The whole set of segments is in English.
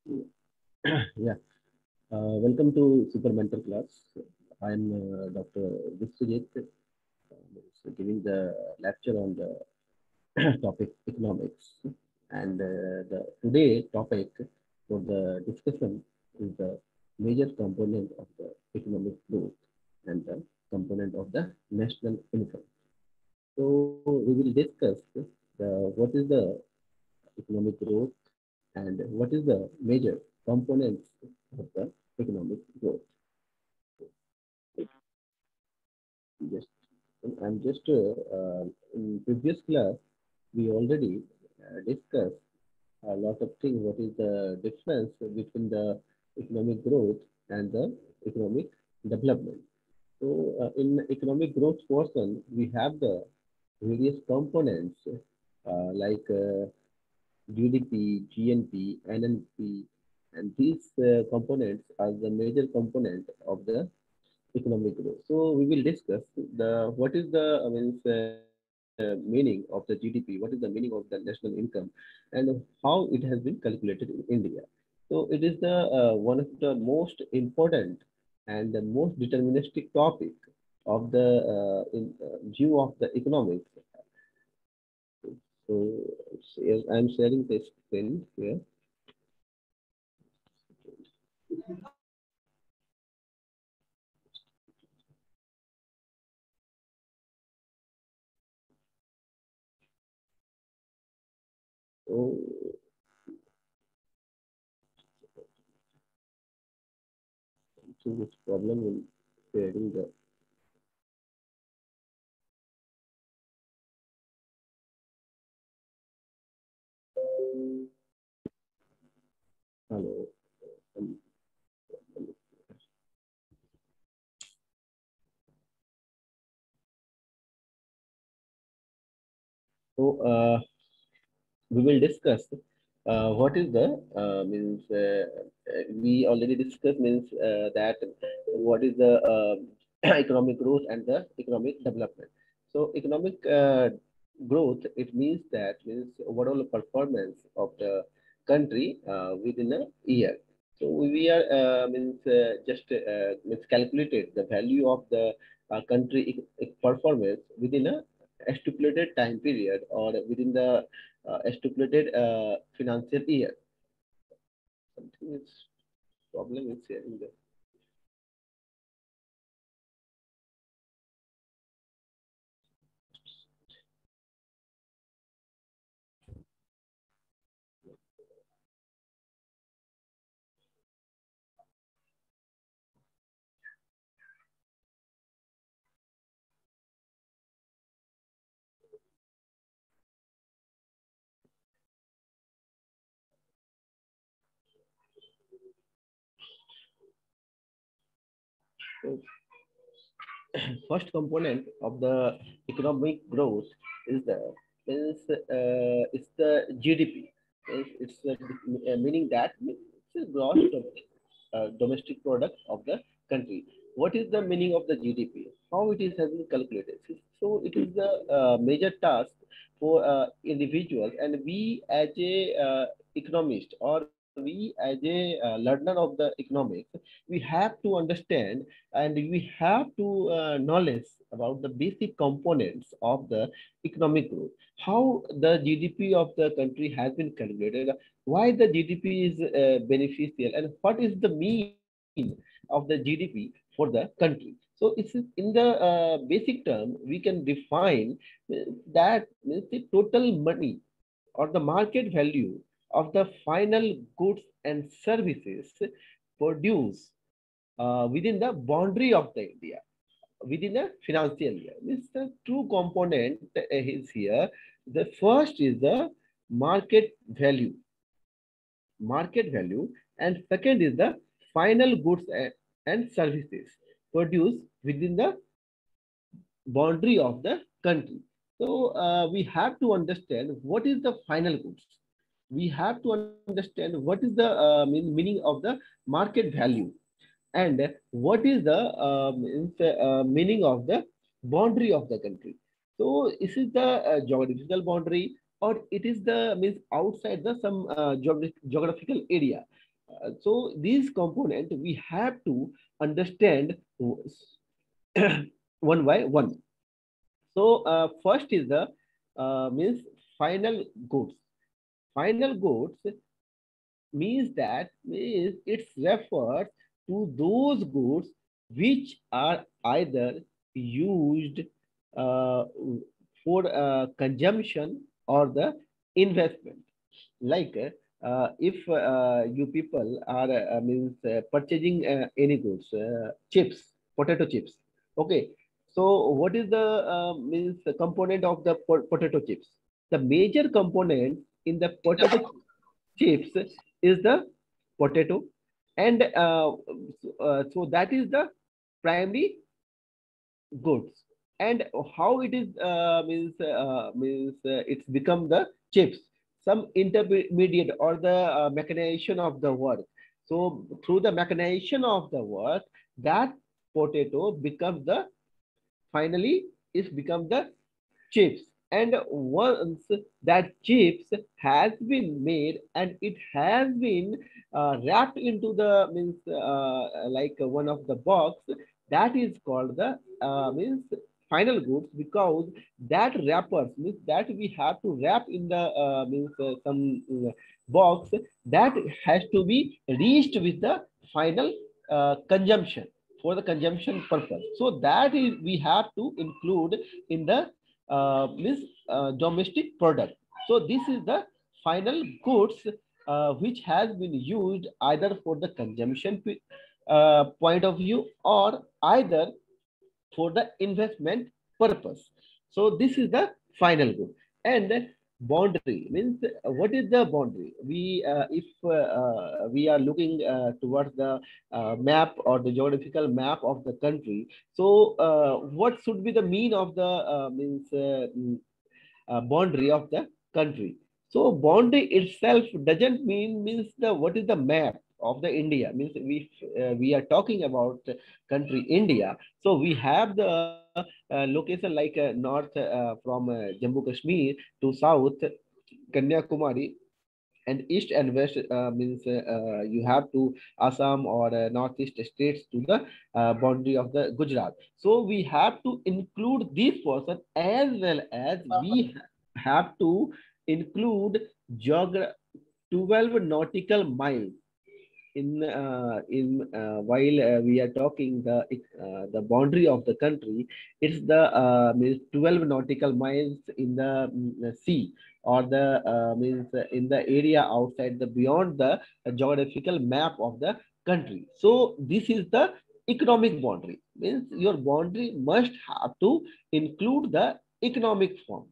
Yeah, welcome to Super Mentor class. I'm Dr. Bishwajeet, giving the lecture on the topic economics. And the today topic for the discussion is the major component of the economic growth and the component of the national income. So we will discuss what is the economic growth and what is the major components of the economic growth. Just, I'm just in previous class we already discussed a lot of things. What is the difference between the economic growth and the economic development? So in economic growth portion, we have the various components like GDP, GNP, NNP, and these components are the major component of the economic growth. So we will discuss the what is the meaning of the GDP, what is the meaning of the national income, and how it has been calculated in India. So it is the one of the most important and the most deterministic topic of the view of the economics. So yes, I'm sharing this screen here. So, this problem in sharing the hello. um, So we will discuss what is the we already discussed that what is the economic growth and the economic development. So economic growth, it means that means overall performance of the country within a year. So we are just means calculated the value of the country performance within a stipulated time period or within the stipulated financial year. Something is problem is here in the so first component of the economic growth is the it's the GDP. Meaning that it's a gross domestic product of the country. What is the meaning of the GDP? How it is has been calculated? So it is the major task for individuals, and we as a economist or we as a learner of the economics, we have to understand and we have to knowledge about the basic components of the economic growth, how the GDP of the country has been calculated, why the GDP is beneficial, and what is the mean of the GDP for the country. So it's in the basic term we can define that means the total money or the market value of the final goods and services produced within the boundary of the India, within a financial year. Means the two component is here. The first is the market value, market value, and second is the final goods and services produced within the boundary of the country. So we have to understand what is the final goods. We have to understand what is the meaning of the market value, and what is the meaning of the boundary of the country. So is it the geographical boundary, or it is the means outside the some geographical area. So these components we have to understand one by one. So first is the means final goods. Final goods means that means it refers to those goods which are either used uh, for consumption or the investment. Like if you people are means purchasing any goods, chips, potato chips. Okay, so what is the means the component of the potato chips? The major component in the potato chips is the potato, and so that is the primary goods. And how it is it's become the chips, some intermediate or the mechanization of the work. So through the mechanization of the work, that potato becomes the finally is become the chips. And once that chips has been made and it has been wrapped into the means like one of the box, that is called the means final goods, because that wrappers means that we have to wrap in the means some box, that has to be reached with the final consumption, for the consumption purpose. So that is we have to include in the means domestic product. So this is the final goods which has been used either for the consumption point of view or either for the investment purpose. So this is the final good. And boundary means what is the boundary? We if we are looking towards the map or the geographical map of the country. So what should be the mean of the boundary of the country? So boundary itself doesn't means the what is the map of the India. Means we are talking about country India. So we have the location like north from Jammu Kashmir to south Kanyakumari, and east and west means you have to Assam or northeast states to the boundary of the Gujarat. So we have to include this portion, as well as we have to include geogra 12 nautical miles in while we are talking the boundary of the country. It's the means 12 nautical miles in the sea, or the means in the area outside the beyond the geographical map of the country. So this is the economic boundary. Means your boundary must have to include the economic form.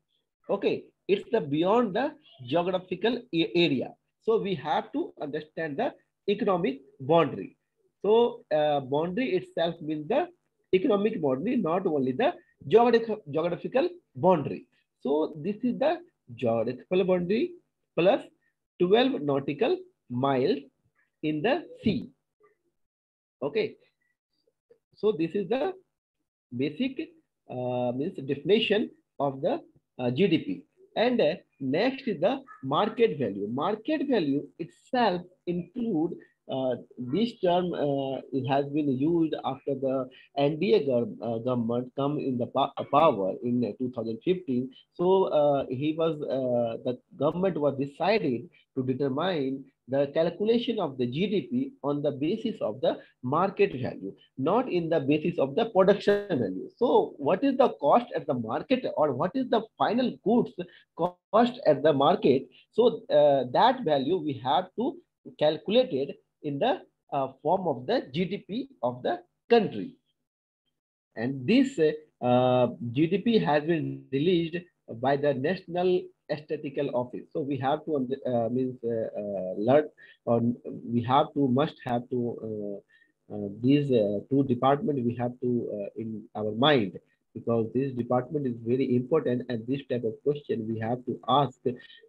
Okay, it's the beyond the geographical area. So we have to understand the economic boundary. So boundary itself means the economic boundary, not only the geographical boundary. So this is the geographical boundary plus 12 nautical miles in the sea. Okay, so this is the basic means definition of the GDP. And next is the market value. Market value itself include this term it has been used after the NDA government come in the power in 2015. So he was the government was decided to determine the calculation of the GDP on the basis of the market value, not in the basis of the production value. So what is the cost at the market, or what is the final goods cost at the market? So that value we have to calculate it in the form of the GDP of the country. And this GDP has been released by the National Statistical Office. So we have to means learn, or we have to must have to these two department we have to in our mind, because this department is very important, and this type of question we have to ask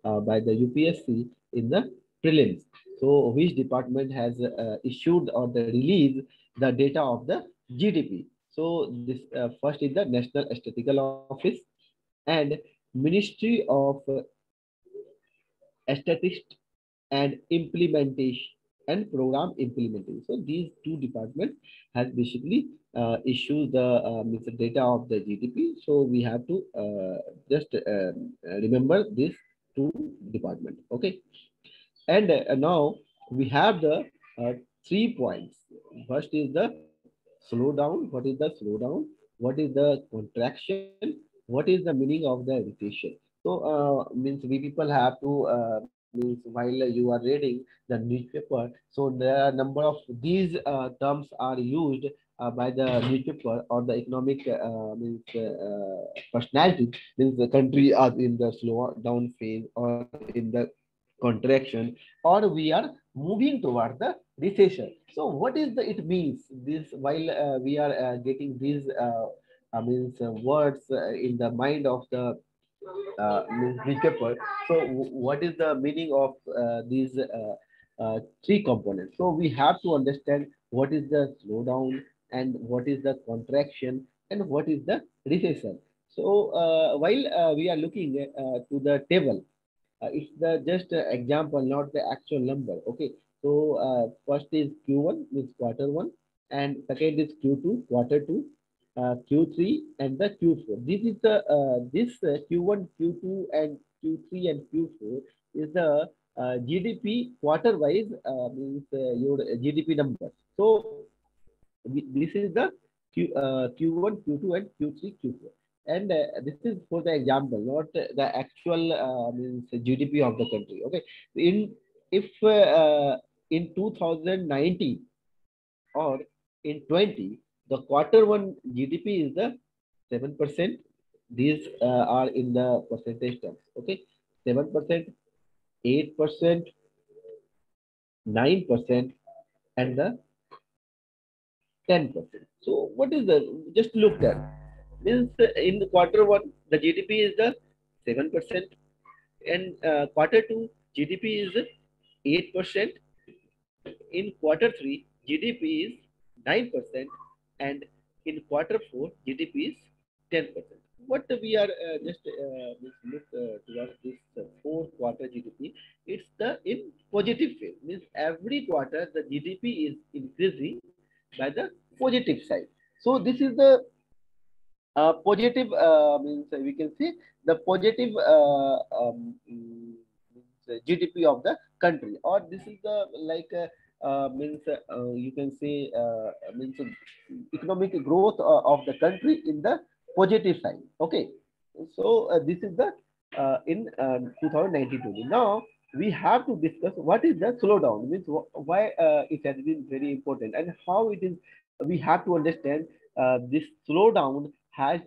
by the UPSC in the prelims. So which department has issued or the release the data of the GDP? So this first is the National Statistical Office and Ministry of Statistics and Implementation. and program implementing. So these two departments has basically issued the means the data of the GDP. So we have to just remember these two departments. Okay, and now we have the 3 points. First is the slowdown. What is the slowdown? What is the contraction? What is the meaning of the recession? So means we people have to means while you are reading the newspaper, so there are number of these terms are used by the newspaper or the economic personality, means the country are in the slow down phase or in the contraction, or we are moving towards the recession. So what is the it means this while we are getting these words in the mind of the newspaper. So what is the meaning of these three components? So we have to understand what is the slowdown and what is the contraction and what is the recession. So while we are looking to the table, it's the just example, not the actual number. Okay. So first is Q1 means quarter one, and second is Q2 quarter two, Q3 and the Q4. This is the this Q1, Q2 and Q3 and Q4 is the GDP quarter wise means your GDP numbers. So this is the Q1, Q2 and Q3, Q4. And this is for the example, not the actual means GDP of the country. Okay. In if in 2019 or in 20, the quarter one GDP is the 7%. These are in the percentage terms. Okay. 7%, 8%, 9%, and the 10%. So what is the just look that means in the quarter one the GDP is the 7%, and quarter two GDP is 8%, in quarter three GDP is 9%, and in quarter four GDP is 10%. What we are just look towards this fourth quarter GDP, it's the in positive phase, means every quarter the GDP is increasing by the positive side. So this is the positive means we can see the positive GDP of the country, or this is the like means you can say means economic growth of the country in the positive side. Okay, so this is the in 2019. Now we have to discuss what is the slowdown, means why it has been very important and how it is. We have to understand this slowdown has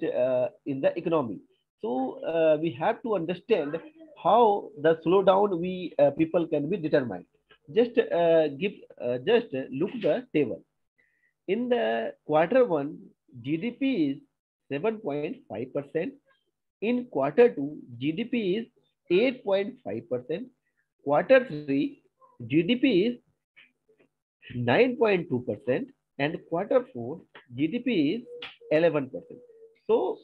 in the economy. So we have to understand how the slowdown we people can be determined. Just just look the table. In the quarter one, GDP is 7.5%. In quarter two, GDP is 8.5%. Quarter three, GDP is 9.2%, and quarter four, GDP is 11%. So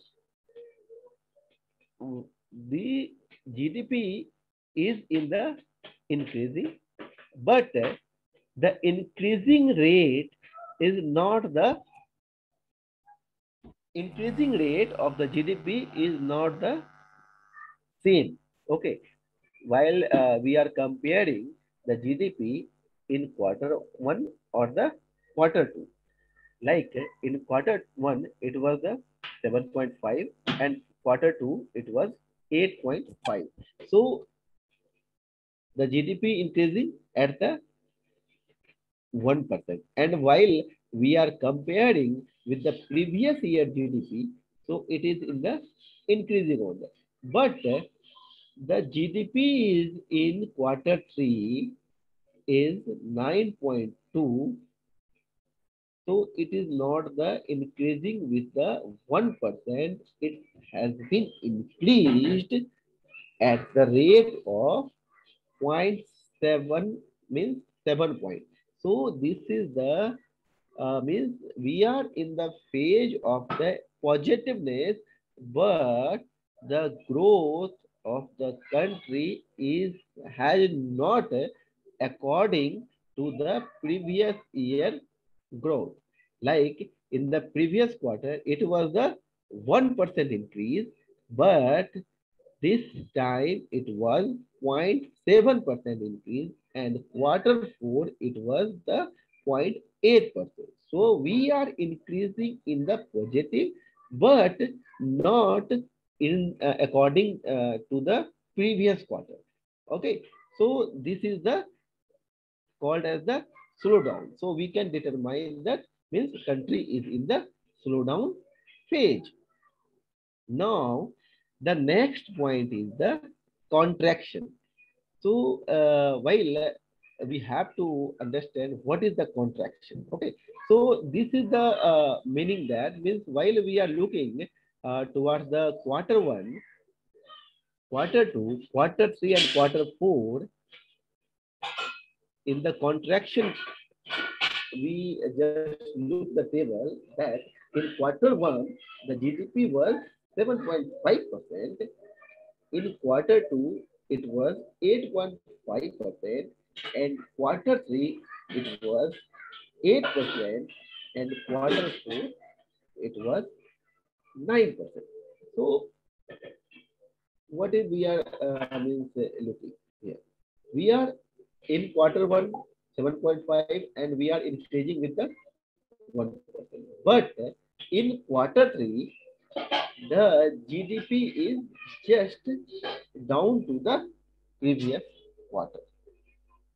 the GDP is in the increasing, but the increasing rate is not the increasing rate of the GDP is not the same. Okay, while we are comparing the GDP in quarter one or the quarter two, like in quarter one it was the 7.5, and quarter two it was 8.5. So the GDP increasing at the 1%. And while we are comparing with the previous year GDP, so it is in the increasing order. But the GDP is in quarter three is 9.2. So it is not the increasing with the 1%. It has been increased at the rate of 0.7, means 7 point. So this is the means we are in the phase of the positiveness, but the growth of the country is has not according to the previous year growth. Like in the previous quarter, it was the 1% increase, but this time it was 0.7% increase, and quarter four it was the 0.8%. So we are increasing in the positive, but not in according to the previous quarter. Okay, so this is the called as the slowdown. So we can determine that means country is in the slowdown phase. Now, the next point is the contraction. So while we have to understand what is the contraction. Okay, so this is the meaning that means while we are looking towards the quarter one, quarter two, quarter three, and quarter four, in the contraction, we just look the table that in quarter one, the GDP was 7.5%. In quarter two, it was 8.5%, and quarter three, it was 8%, and quarter four, it was 9%. So, what is we are means looking here? We are in quarter one 7.5, and we are increasing with the 1%. But in quarter three, the GDP is just down to the previous quarter,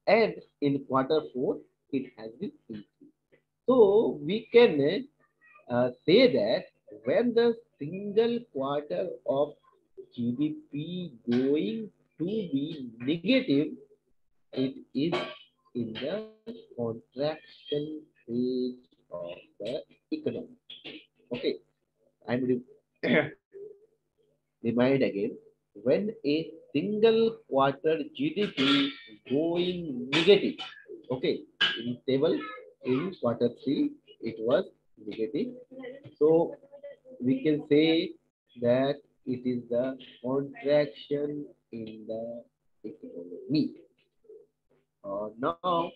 and in quarter four, it has been increased. So we can say that when the single quarter of GDP going to be negative, it is in the contraction phase of the economy. Okay, I'm remind again, when a single quarter GDP going negative, okay, in table in quarter three, it was negative. So we can say that it is the contraction in the economy. Now,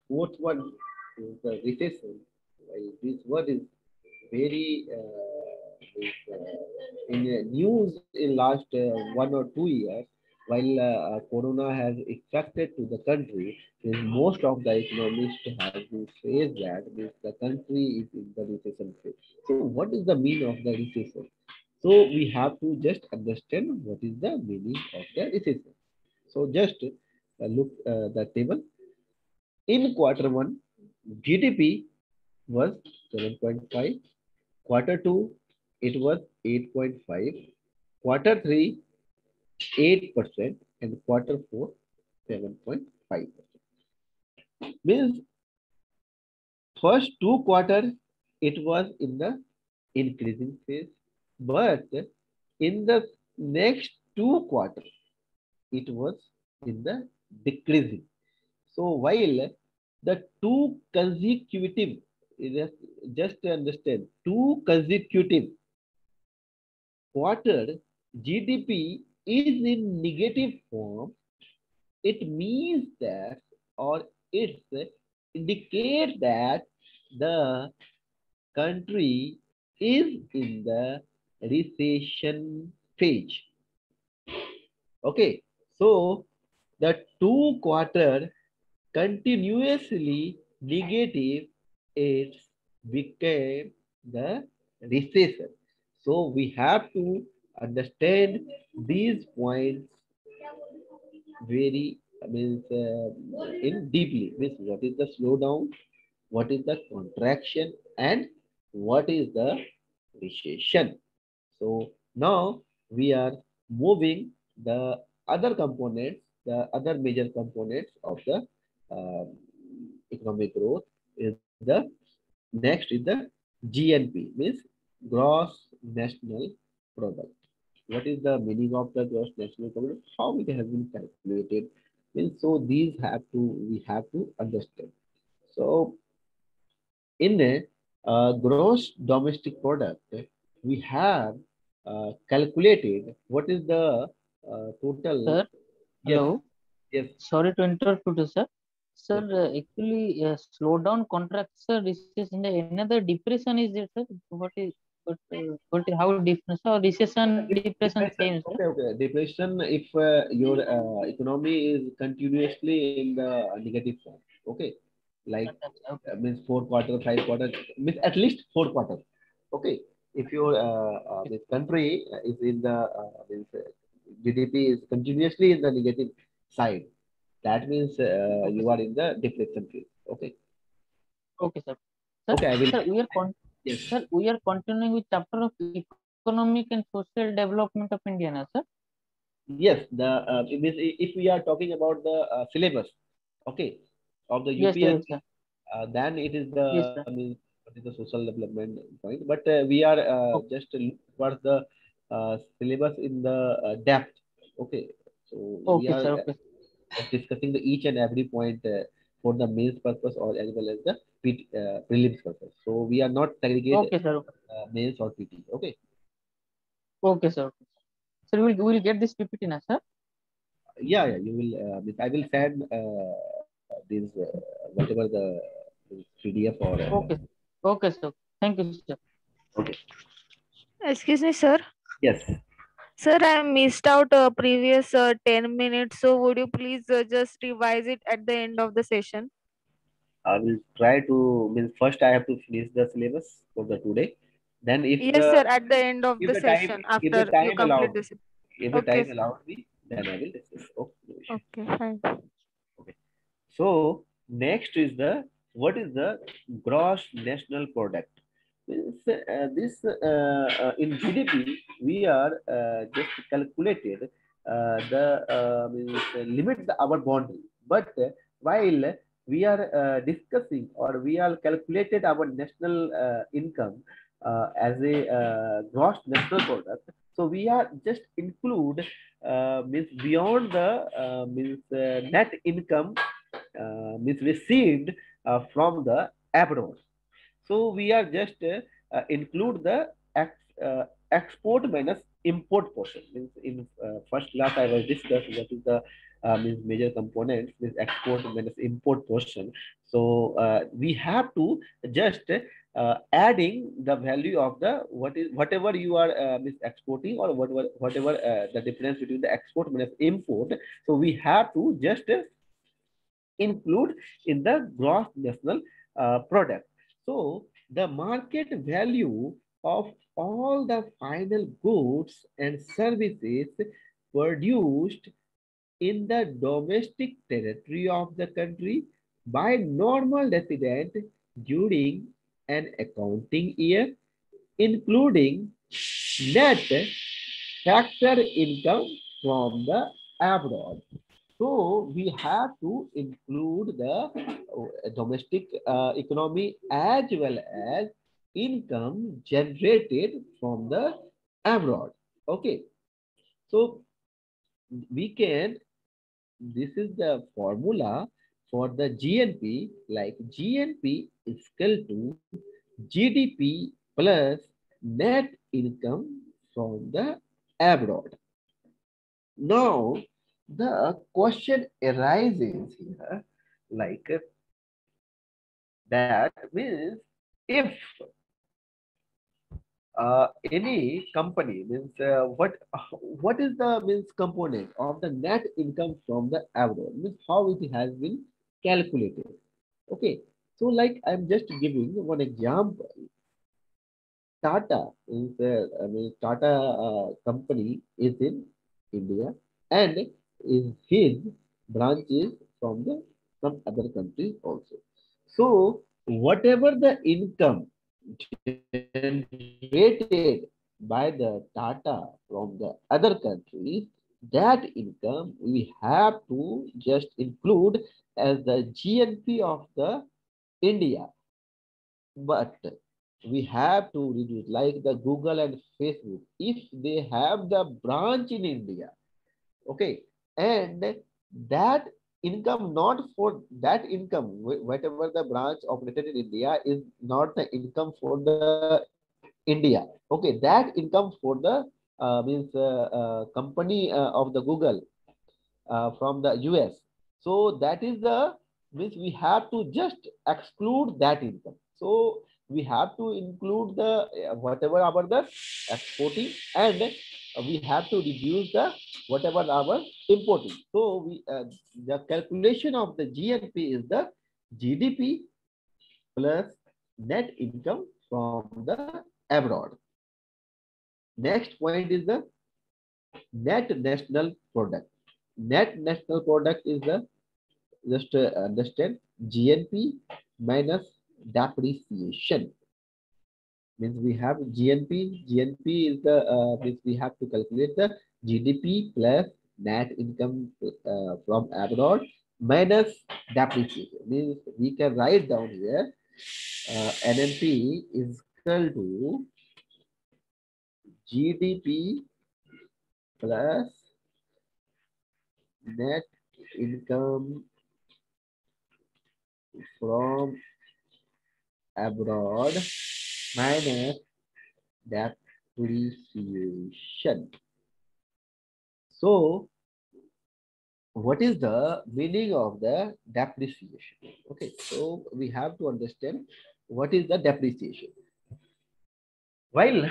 fourth one is the recession. This word is very in news in last 1 or 2 years. While Corona has affected to the country, most of the economists have been said that the country is in the recession phase. So, what is the meaning of the recession? So, we have to just understand what is the meaning of the recession. So, just look the table. In quarter one, GDP was 7.5. Quarter two, it was 8.5. Quarter three, 8%, and quarter four, 7.5%. Means first 2 quarters, it was in the increasing phase, but in the next 2 quarters, it was in the decreasing. So while the two consecutive, just to understand, two consecutive quarter GDP is in negative form, it means that, or it indicates that the country is in the recession phase. Okay, so the 2 quarter continuously negative, it became the recession. So we have to understand these points very means in deeply. Means what is the slowdown, what is the contraction, and what is the recession. So now we are moving the other components, the other major components of the economic growth is the next is the GNP, means gross national product. What is the meaning of the gross national product? How it has been calculated? Means so these we have to understand. So in a gross domestic product, we have calculated what is the total. Sir, Yes. hello. Yes. Sorry to interrupt you, sir. Sir, Yes. actually, slowdown, contraction, recession, another depression is there, sir? How different? So recession, depression, same, Depression. sir. Okay, okay. Depression if your economy is continuously in the negative form. Okay, like Okay. means 4 quarter, 5 quarter, means at least 4 quarter. Okay, if your this country is in the means GDP is continuously in the negative side, that means Okay, you sir. are in the depression phase. Okay, Okay, sir. Sir, okay. I will. sir, Yes. we are continuing with chapter of economic and social development of India, na, sir? Yes, the it means if we are talking about the syllabus, okay, of the Yes, sir. Yes, UPSC, sir. then it is the Yes, sir. I mean what is the social development point. But we are Okay, just look towards the syllabus in the depth. Okay, so we okay, are sir. Okay, just discussing the each and every point for the mains purpose or as well as the prelims purpose. So we are not segregate okay, sir. mains or PT. Okay. Okay, sir. Okay. Sir, we'll get this PPT, na, sir? Yeah, yeah, you will. I will send these whatever the PDF or Okay. Okay, sir. Thank you, sir. okay. Excuse me, sir. Yes, Sir, I missed out previous 10 minutes. So would you please just revise it at the end of the session? I will try to. Means first I have to finish the syllabus for the today. Then Yes, sir, at the end of the session if the after you time complete allowed this. if the Okay, time allowed me, then I will discuss. Oh, no issue. okay, fine. Okay. So next is the what is the gross national product? This in GDP we are just calculated the means limit our boundary, but while we are discussing or we are calculated our national income as a gross national product, so we are just include means beyond the means net income means received from the abroad. So we are just include the export minus import portion. Means in first class I was discussed what is the means major components means export minus import portion. So we have to just adding the value of the what is whatever you are means exporting or whatever the difference between the export minus import. So we have to just include in the gross national product. So the market value of all the final goods and services produced in the domestic territory of the country by normal resident during an accounting year, including net factor income from the abroad. So we have to include the domestic economy as well as income generated from the abroad. Okay, so we can, this is the formula for the GNP, like GNP is equal to GDP plus net income from the abroad. Now, the question arises here, like that means if any company means what is the means component of the net income from the abroad means how it has been calculated. Okay, so like I'm just giving one example. Tata is I mean Tata company is in India and is his branches from the some other countries also. So whatever the income generated by the Tata from the other countries, that income we have to just include as the GNP of the India, but we have to reduce like the Google and Facebook if they have the branch in India. Okay, and that income not for that income whatever the branch operated in India is not the income for the India. Okay, that income for the means company of the Google from the US. So that is the means we have to just exclude that income. So we have to include the whatever our the exporting, and we have to reduce the whatever our importing. So we the calculation of the GNP is the GDP plus net income from the abroad. Next point is the net national product. Net national product is the, just understand, GNP minus depreciation. Means we have GNP. GNP is the means we have to calculate the GDP plus net income from abroad minus depreciation. Means we can write down here NNP is equal to GDP plus net income from abroad minus depreciation. So, what is the meaning of the depreciation? Okay, so we have to understand what is the depreciation. While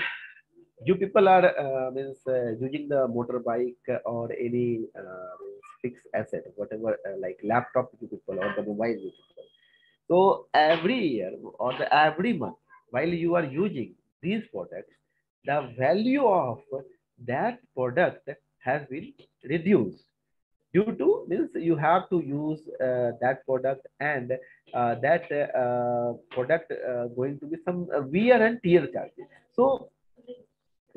you people are using the motorbike or any means fixed asset, whatever like laptop you people or the mobile you people. So every year or the every month, while you are using these products, the value of that product has been reduced due to means you have to use that product, and that product going to be some wear and tear charges. So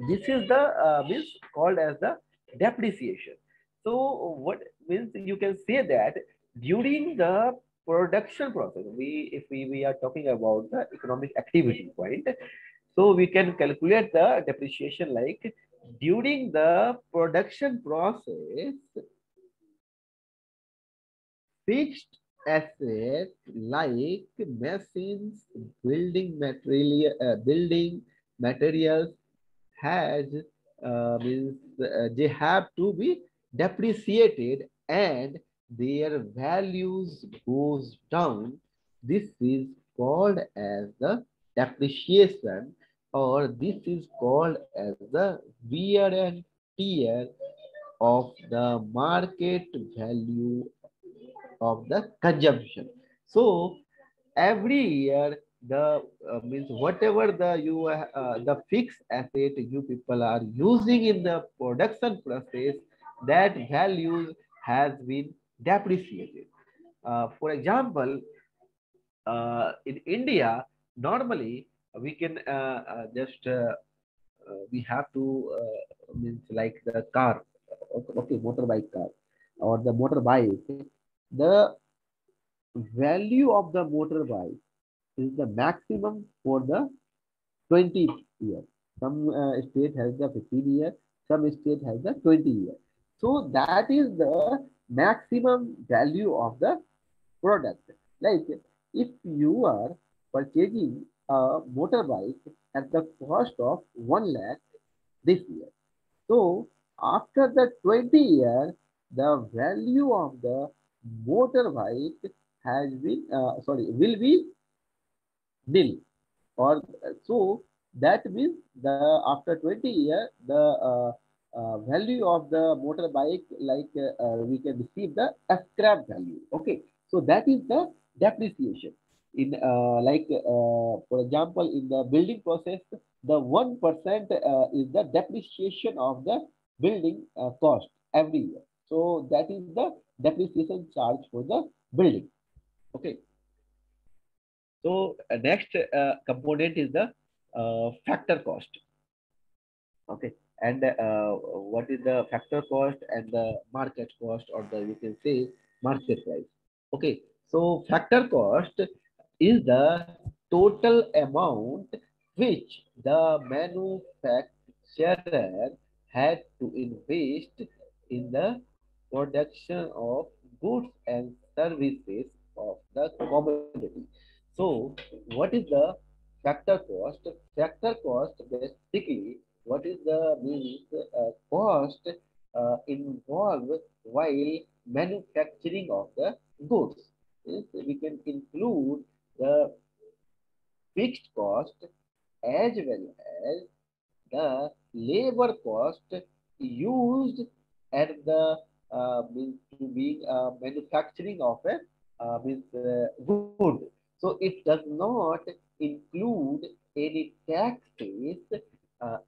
this is the means called as the depreciation. So what means you can say that during the production process, we are talking about the economic activity point, so we can calculate the depreciation like during the production process, fixed asset like machines, building materials has means they have to be depreciated and their values goes down. This is called as the depreciation, or this is called as the wear and tear of the market value of the consumption. So every year the means whatever the the fixed asset you people are using in the production process, that values has been depreciated. For example, in India normally we can just we have to means like the car, okay, motorbike car or the motorbike, the value of the motorbike is the maximum for the 20 years. Some state has the 15 years, some state has the 20 years. So that is the maximum value of the product. Like if you are purchasing a motorbike at the cost of 1 lakh this year. So after the 20 years, the value of the motorbike has been, will be nil, or so that means the after 20 years the value of the motorbike, like we can receive the scrap value. Okay, so that is the depreciation in like for example in the building process, the 1% is the depreciation of the building cost every year. So that is the depreciation charge for the building. Okay, so next component is the factor cost. Okay, and what is the factor cost and the market cost, or the you can say market price. Okay, so factor cost is the total amount which the manufacturer had to invest in the production of goods and services of the commodity. So, what is the factor cost? Factor cost basically what is the means cost involved while manufacturing of the goods. Means we can include the fixed cost as well as the labor cost used at the means to being manufacturing of a good. So it does not include any taxes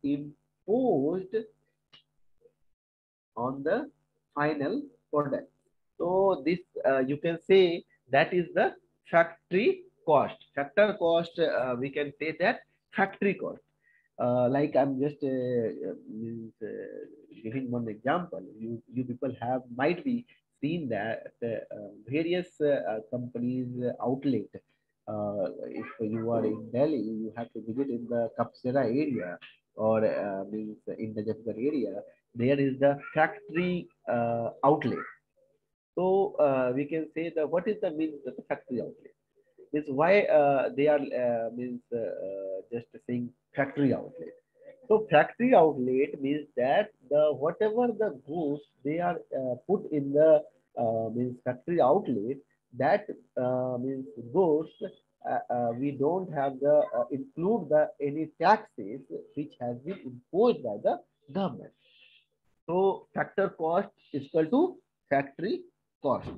imposed on the final product. So this you can say that is the factory cost. Factor cost we can say that factory cost. Like I'm just giving one example. You people have might be seen that various companies outlet. If you are in Delhi, you have to visit in the Kapsera area or means in the Jafgar area. There is the factory outlet. So we can say that what is the means of the factory outlet? Is why they are means just saying factory outlet. So factory outlet means that the whatever the goods they are put in the means factory outlet, that means goods we don't have the include the any taxes which has been imposed by the government. So factor cost is equal to factory cost.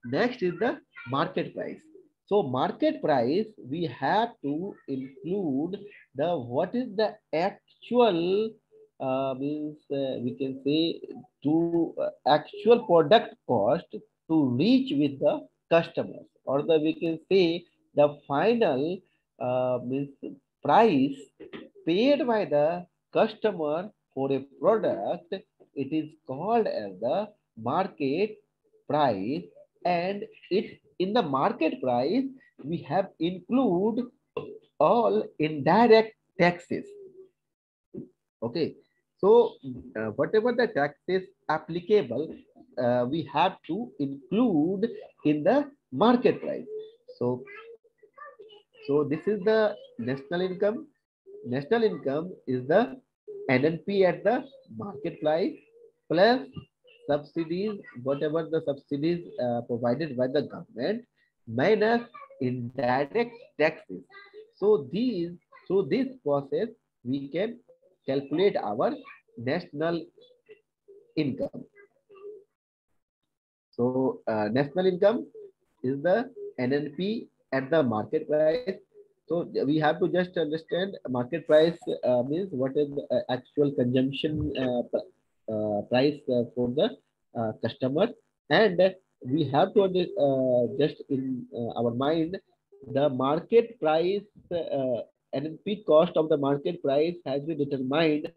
Next is the market price. So market price, we have to include the what is the actual means we can say to actual product cost to reach with the customers, or the we can say the final means price paid by the customer for a product. It is called as the market price, and it in the market price we have include all indirect taxes. Okay, so whatever the taxes applicable we have to include in the market price. So this is the national income. National income is the NNP at the market price plus subsidies, whatever the subsidies provided by the government, minus indirect taxes. So through this process, we can calculate our national income. So national income is the NNP at the market price. So we have to just understand market price means what is the actual consumption price for the customer, and we have to just in our mind the market price NNP cost of the market price has been determined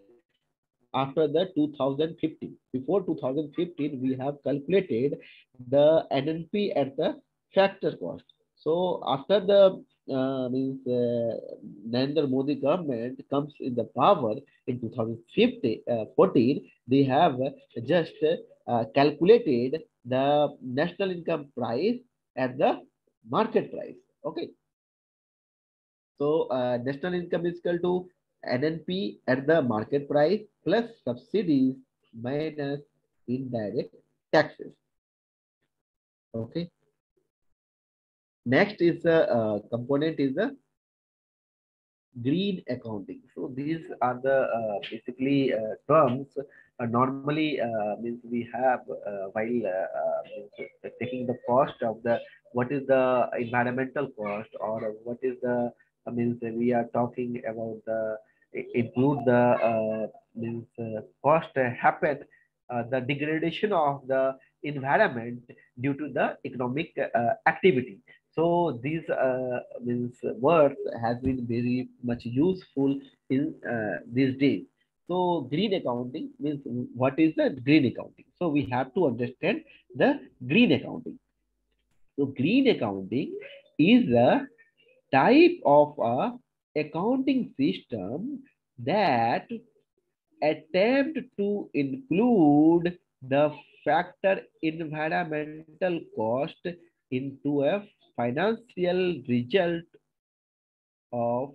after the 2015. Before 2015, we have calculated the NNP at the factor cost. So after the means Narendra Modi government comes in the power in 2014, they have just calculated the national income price at the market price. Okay. So national income is equal to NNP at the market price plus subsidies minus indirect taxes. Okay. Next is the component is the green accounting. So these are the basically terms normally means we have while means taking the cost of the what is the environmental cost, or what is the means we are talking about the include the means cost happen the degradation of the environment due to the economic activity. So these means words has been very much useful in these days. So green accounting means what is the green accounting? So we have to understand the green accounting. So green accounting is a type of a accounting system that attempt to include the factor environmental cost into a financial result of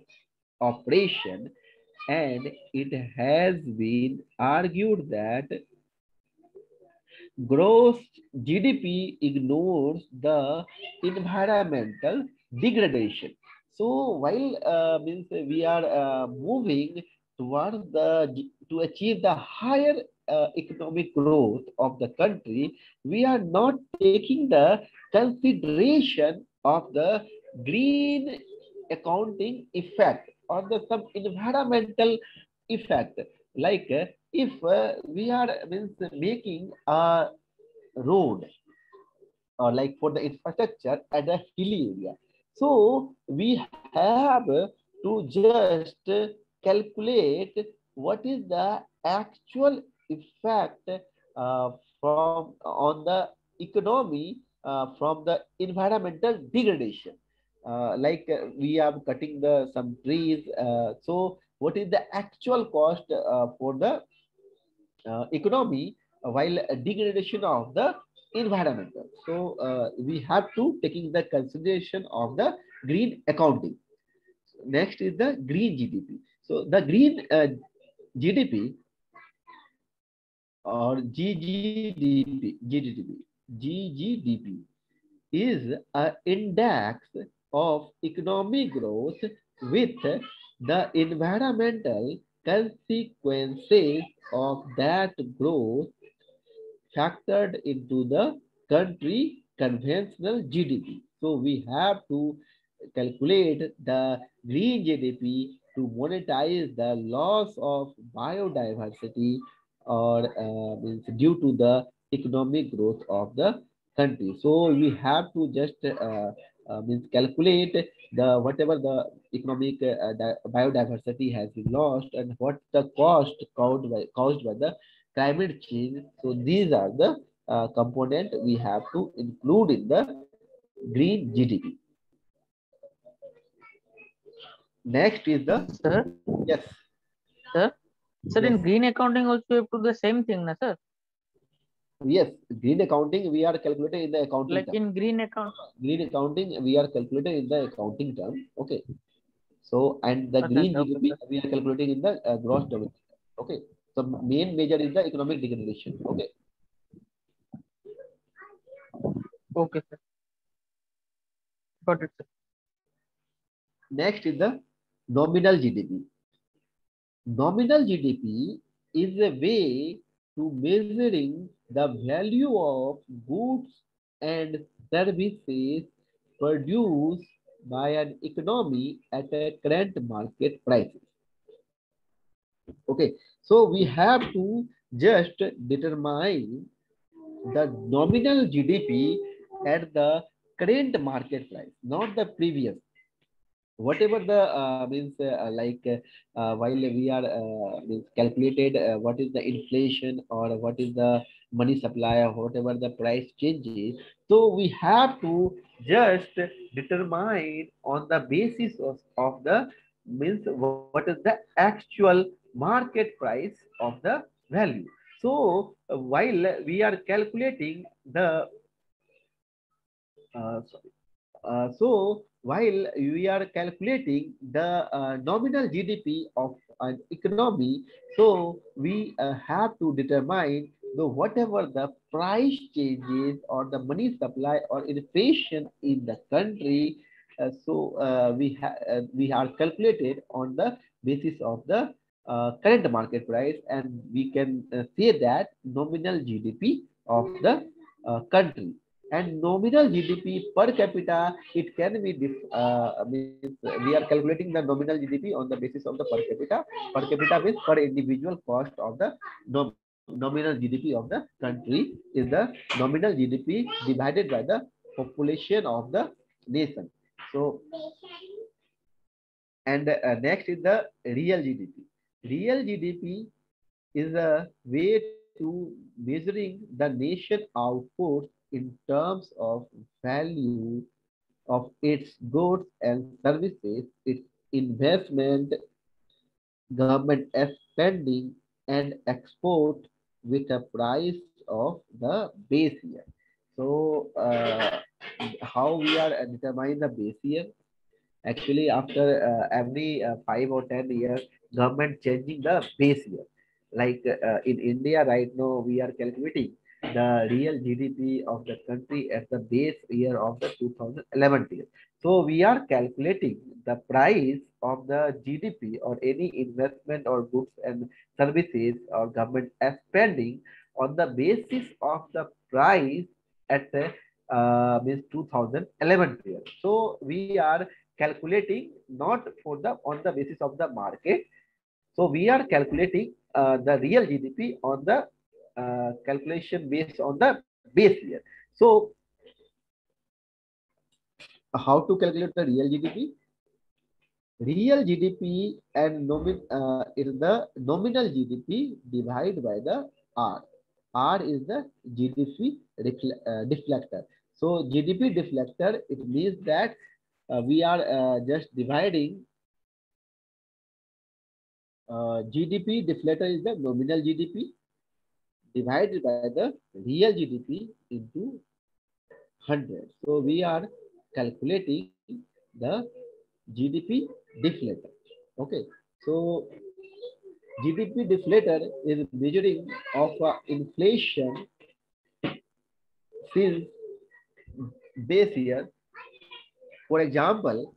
operation, and it has been argued that gross GDP ignores the environmental degradation. So while means we are moving towards to achieve the higher economic growth of the country, we are not taking the consideration of the green accounting effect or the some environmental effect. Like if we are means making a road or like for the infrastructure at a hilly area. So we have to just calculate what is the actual effect from on the economy from the environmental degradation. Like we are cutting the some trees. So what is the actual cost for the economy while degradation of the environmental. So we have to taking the consideration of the green accounting. Next is the green GDP. So the green GDP or GGDP is an index of economic growth with the environmental consequences of that growth factored into the country conventional GDP. So we have to calculate the green GDP to monetize the loss of biodiversity or means due to the economic growth of the country. So we have to just means calculate the whatever the economic biodiversity has been lost and what the cost caused by the climate change. So these are the component we have to include in the green GDP. Next is the Sir, yes, sir, sir, yes, in green accounting also you have to do the same thing, na, sir? yes. Green accounting we are calculating in the accounting Like term. in green account. Green accounting we are calculating in the accounting term. Okay. So and the Okay, green sir, okay, GDP sir. we are calculating in the gross domestic. Okay. So main major is the economic degradation. Okay. Okay, sir. Got it, sir. Next is the nominal GDP. Nominal GDP is a way to measuring the value of goods and services produced by an economy at a current market prices. Okay, so we have to just determine the nominal GDP at the current market price, not the previous. Whatever the means like while we are means calculated what is the inflation or what is the money supply or whatever the price changes, so we have to just determine on the basis of the means what is the actual market price of the value. So while we are calculating the sorry. So while we are calculating the nominal GDP of an economy, so we have to determine the whatever the price changes or the money supply or inflation in the country. We are calculated on the basis of the current market price, and we can say that nominal GDP of the country. And nominal GDP per capita, it can be means we are calculating the nominal GDP on the basis of the per capita. Per capita means per individual cost of the nominal GDP of the country is the nominal GDP divided by the population of the nation. So and next is the real GDP. Real GDP is a way to measuring the nation output in terms of value of its goods and services, its investment, government spending, and export with a price of the base year. So, how we are determining the base year? Actually, after every 5 or 10 years, government changing the base year. Like in India right now, we are calculating. the real GDP of the country at the base year of the 2011 year. So we are calculating the price of the GDP or any investment or goods and services or government spending on the basis of the price at the means 2011 year. So we are calculating not for the on the basis of the market. So we are calculating the real GDP on the calculation based on the base year. So how to calculate the real GDP? Real GDP and is the nominal GDP divided by the R. R is the GDP deflector. So GDP deflector, it means that we are just dividing GDP deflator is the nominal GDP divided by the real GDP into 100. So we are calculating the GDP deflator. Okay. So GDP deflator is measuring of inflation since base year. For example,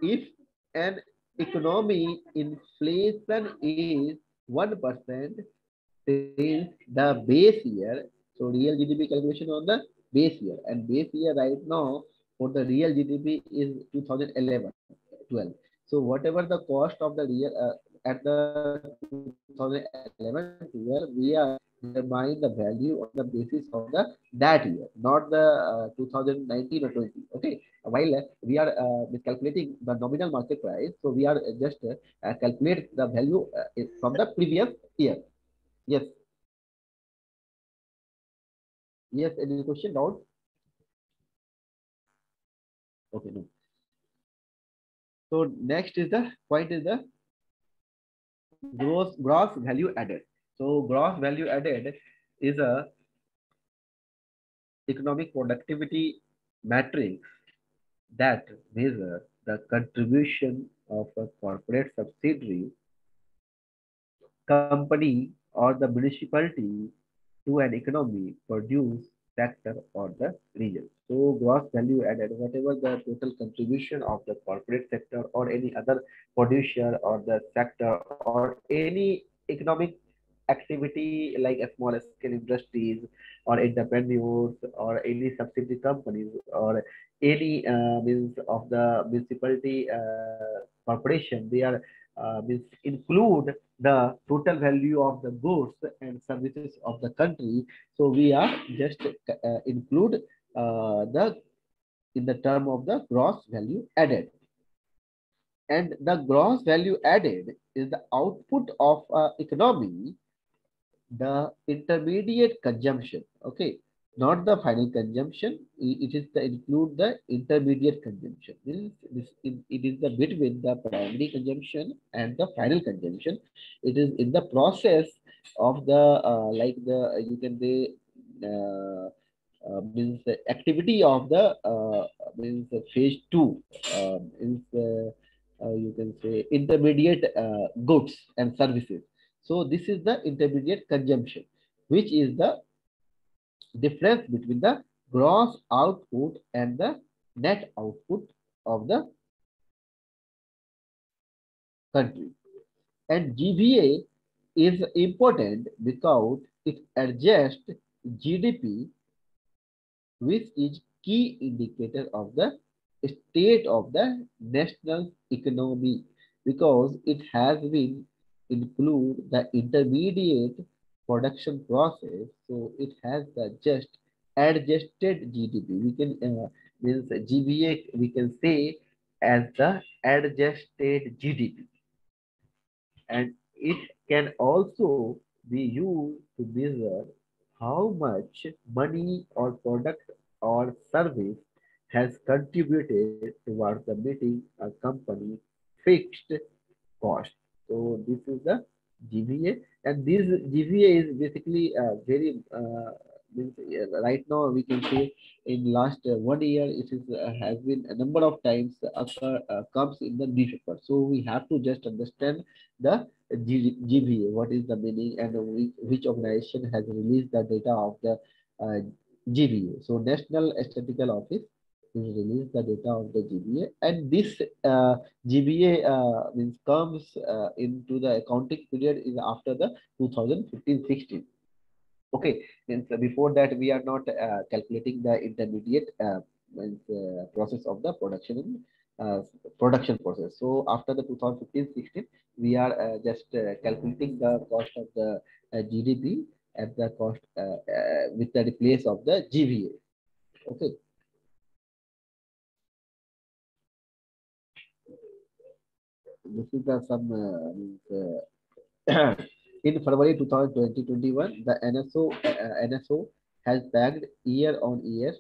if an economy inflation is 1% since the base year, so real GDP calculation on the base year, and base year right now for the real GDP is 2011, 12. So whatever the cost of the real at the 2011 year, we are determining the value on the basis of the that year, not the 2019 or 20. Okay, while we are calculating the nominal market price, so we are just calculate the value from the previous year. Yes. Yes, any question, doubt? Okay, no. So next is the point is the gross value added. So gross value added is a economic productivity matrix that measure the contribution of a corporate subsidiary, company, or the municipality to an economy, produce, sector, or the region. So gross value added, whatever the total contribution of the corporate sector or any other producer or the sector or any economic activity like a small scale industries or entrepreneurs or any subsidiary companies or any means of the municipality corporation, they are means include the total value of the goods and services of the country. So we are just include the in the term of the gross value added. And the gross value added is the output of economy, the intermediate consumption. Okay, not the final consumption. It is the include the intermediate consumption. It is the between the primary consumption and the final consumption. It is in the process of the like the you can say means the activity of the means the phase two means you can say intermediate goods and services. So this is the intermediate consumption, which is the difference between the gross output and the net output of the country. And GVA is important because it adjusts GDP, which is key indicator of the state of the national economy, because it has been include the intermediate production process. So it has the just adjusted GDP. We can means GBA we can say as the adjusted GDP, and it can also be used to measure how much money or product or service has contributed towards the meeting a company fixed cost. So this is the GVA, and this GVA is basically very Means, right now we can say in last 1 year it is has been a number of times comes in the newspaper. So we have to just understand the GVA, what is the meaning, and which organization has released the data of the uh, GVA. So National Statistical Office will release the data of the GVA, and this GVA means comes into the accounting period is after the 2015-16. Okay, means before that we are not calculating the intermediate means, process of the production process. So after the 2015-16, we are just calculating the cost of the GDP at the cost with the replace of the GVA. Okay, this is the some means, in February 2021, the NSO has bagged year on year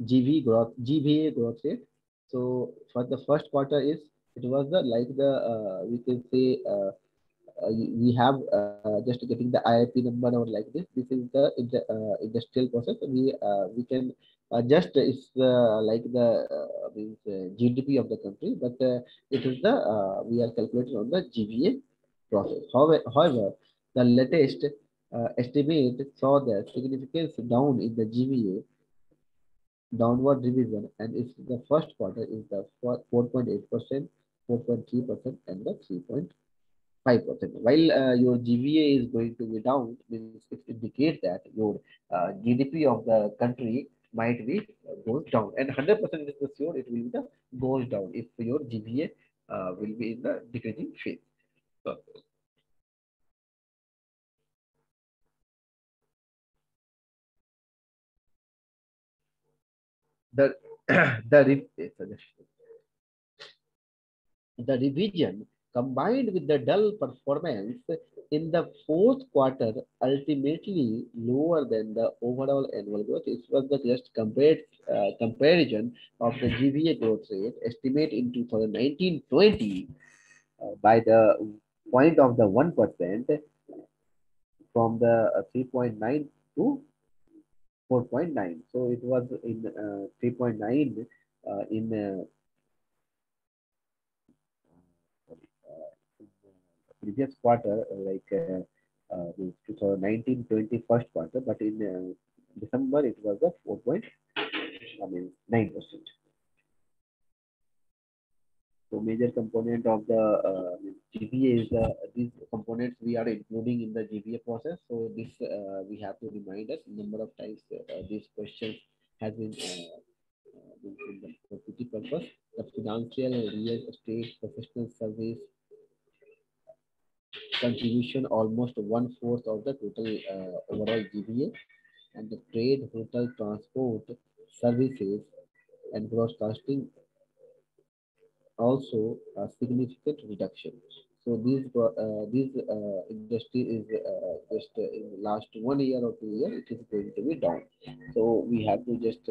GVA growth rate. So for the first quarter is it was the like the we can say we have just getting the IIP number or like this. This is the industrial process. We can just it's like the means GDP of the country, but it is the we are calculating on the GVA process. However, the latest estimate saw the significance down in the GVA downward revision, and it's the first quarter is the 4.8%, 4.3%, and the 3.5%. While your GVA is going to be down, means it indicates that your GDP of the country might be goes down, and 100% is the sure it will be the goes down if your GVA will be in the decreasing phase. So the the revision combined with the dull performance in the fourth quarter ultimately lower than the overall annual growth. It was the just comparison of the GVA growth rate estimate in 2019-20 by the point of the 1% from the 3.9 to 4.9. So it was in 3.9 in previous quarter, like 2019-20 first quarter, but in December it was a 9%. So major component of the GPA is these components we are including in the GPA process. So this we have to remind us number of times these questions has been in the property purpose, the financial and real estate professional service contribution almost 1/4 of the total overall GVA, and the trade, hotel, transport, services, and broadcasting also a significant reduction. So these industry is just in the last 1 year or 2 years it is going to be down. So we have to just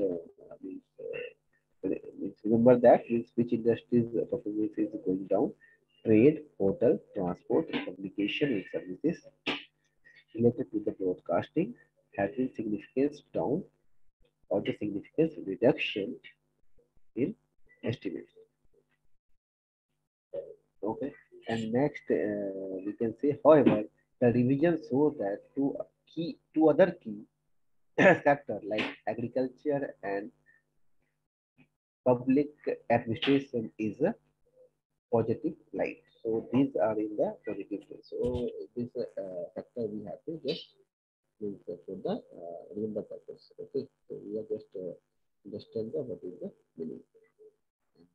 remember that which industries performance is going down. Trade, hotel, transport, communication, and services related to the broadcasting has been significance down or the significance reduction in estimates. Okay, and next we can say, however, the revision shows that two other key sector like agriculture and public administration is a positive light. So these are in the positive light. So this factor we have to just use for the remember purpose. Okay, so we are just understand the what is the meaning. And,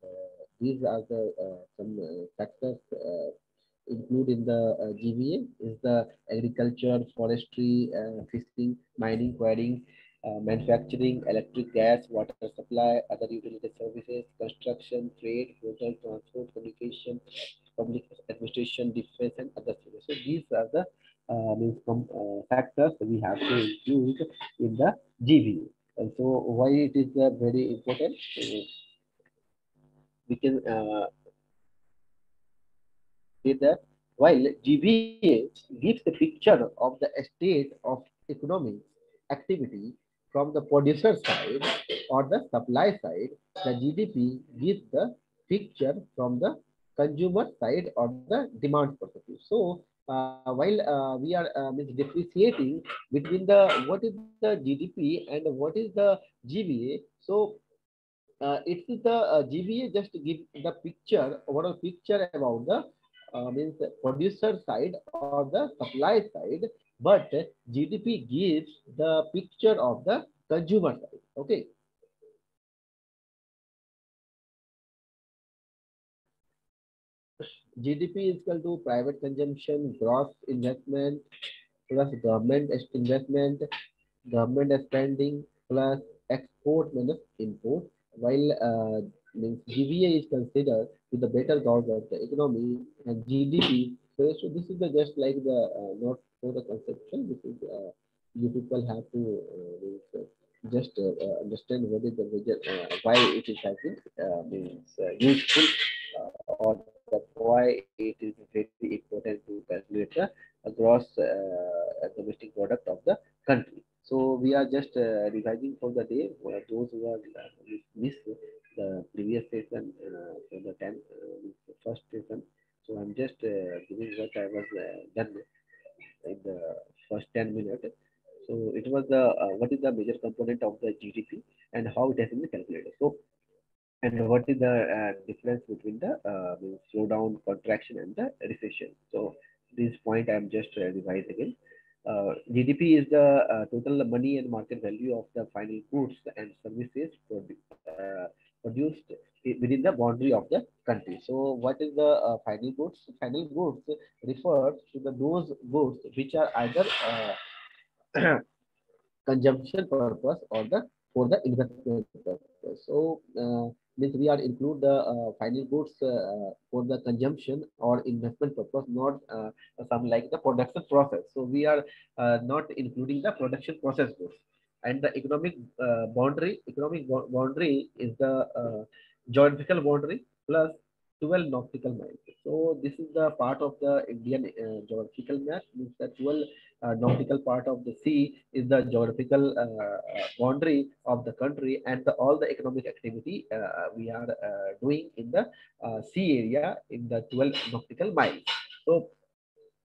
these are the some factors include in the GVA is the agriculture, forestry, fishing, mining, quarrying, manufacturing, electric, gas, water supply, other utility services, construction, trade, hotel, transport, communication, public administration, defense, and other services. So these are the factors we have to include in the GVA. And so why it is very important? We can say that while GVA gives a picture of the state of economic activity from the producer side or the supply side, the GDP gives the picture from the consumer side or the demand perspective. So while we are means differentiating between the what is the GDP and what is the GVA, so it's the GVA just give the picture, overall picture about the means producer side or the supply side, but GDP gives the picture of the consumer side. Okay. GDP is equal to private consumption, gross investment plus government investment, government spending plus export minus import, while means GVA is considered to the better growth of the economy and GDP. So this is the just like the not for the conception. This is you people have to just understand what is the major why it is has been means useful or the why it is very important to calculate the gross domestic product of the country. So we are just revising for the day for those who are missed the previous session for the 10 first session. So I'm just giving what I was done in the first 10 minutes. So it was the what is the major component of the GDP and how it has been calculated. So and what is the difference between the slowdown, contraction, and the recession? So this point I'm just revise again. GDP is the total money and market value of the final goods and services produced within the boundary of the country. So what is the final goods? Final goods refers to the those goods which are either consumption purpose or the for the investment purpose. So means we are include the final goods for the consumption or investment purpose, not some like the production process. So we are not including the production process goods. And the economic boundary is the geographical boundary plus 12 nautical miles. So this is the part of the Indian geographical map. Means the 12 nautical part of the sea is the geographical boundary of the country, and all the economic activity we are doing in the sea area in the 12 nautical miles. So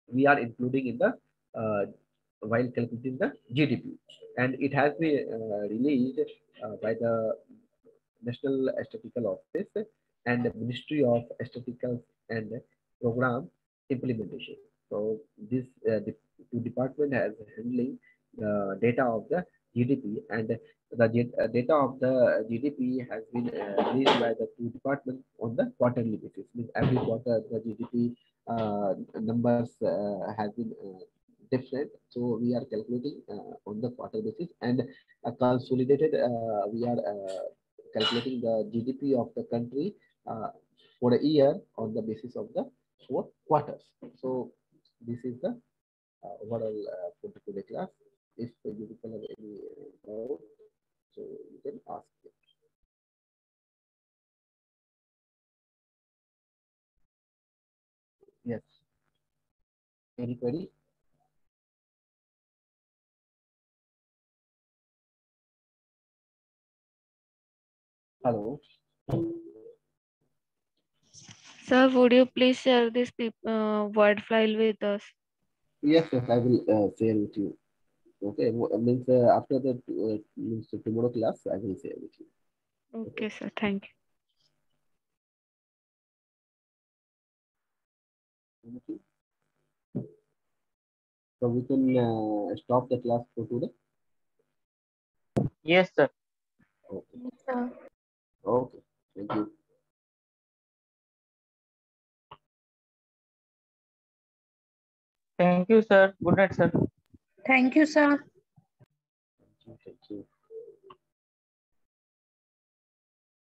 we are including in the while calculating the GDP, and it has been released by the National Statistical Office and the Ministry of Statistical and Program Implementation. So this two department has handling the data of the GDP, and the data of the GDP has been released by the two departments on the quarterly basis. Means every quarter the GDP numbers has been different. So we are calculating on the quarter basis, and consolidated we are calculating the GDP of the country for a year on the basis of the 4 quarters. So this is the overall for the today class. If you people have any doubt, so you can ask. Yes. Any query? Hello. Sir, would you please share this word file with us? Yes, yes, I will share with you. Okay, means after the means tomorrow class, I will share with you. Okay, sir. Thank you. Okay. So we can stop the class for today. Yes, sir. Okay. Yes, sir. Okay. Thank you. Thank you, sir. Good night, sir. Thank you, sir.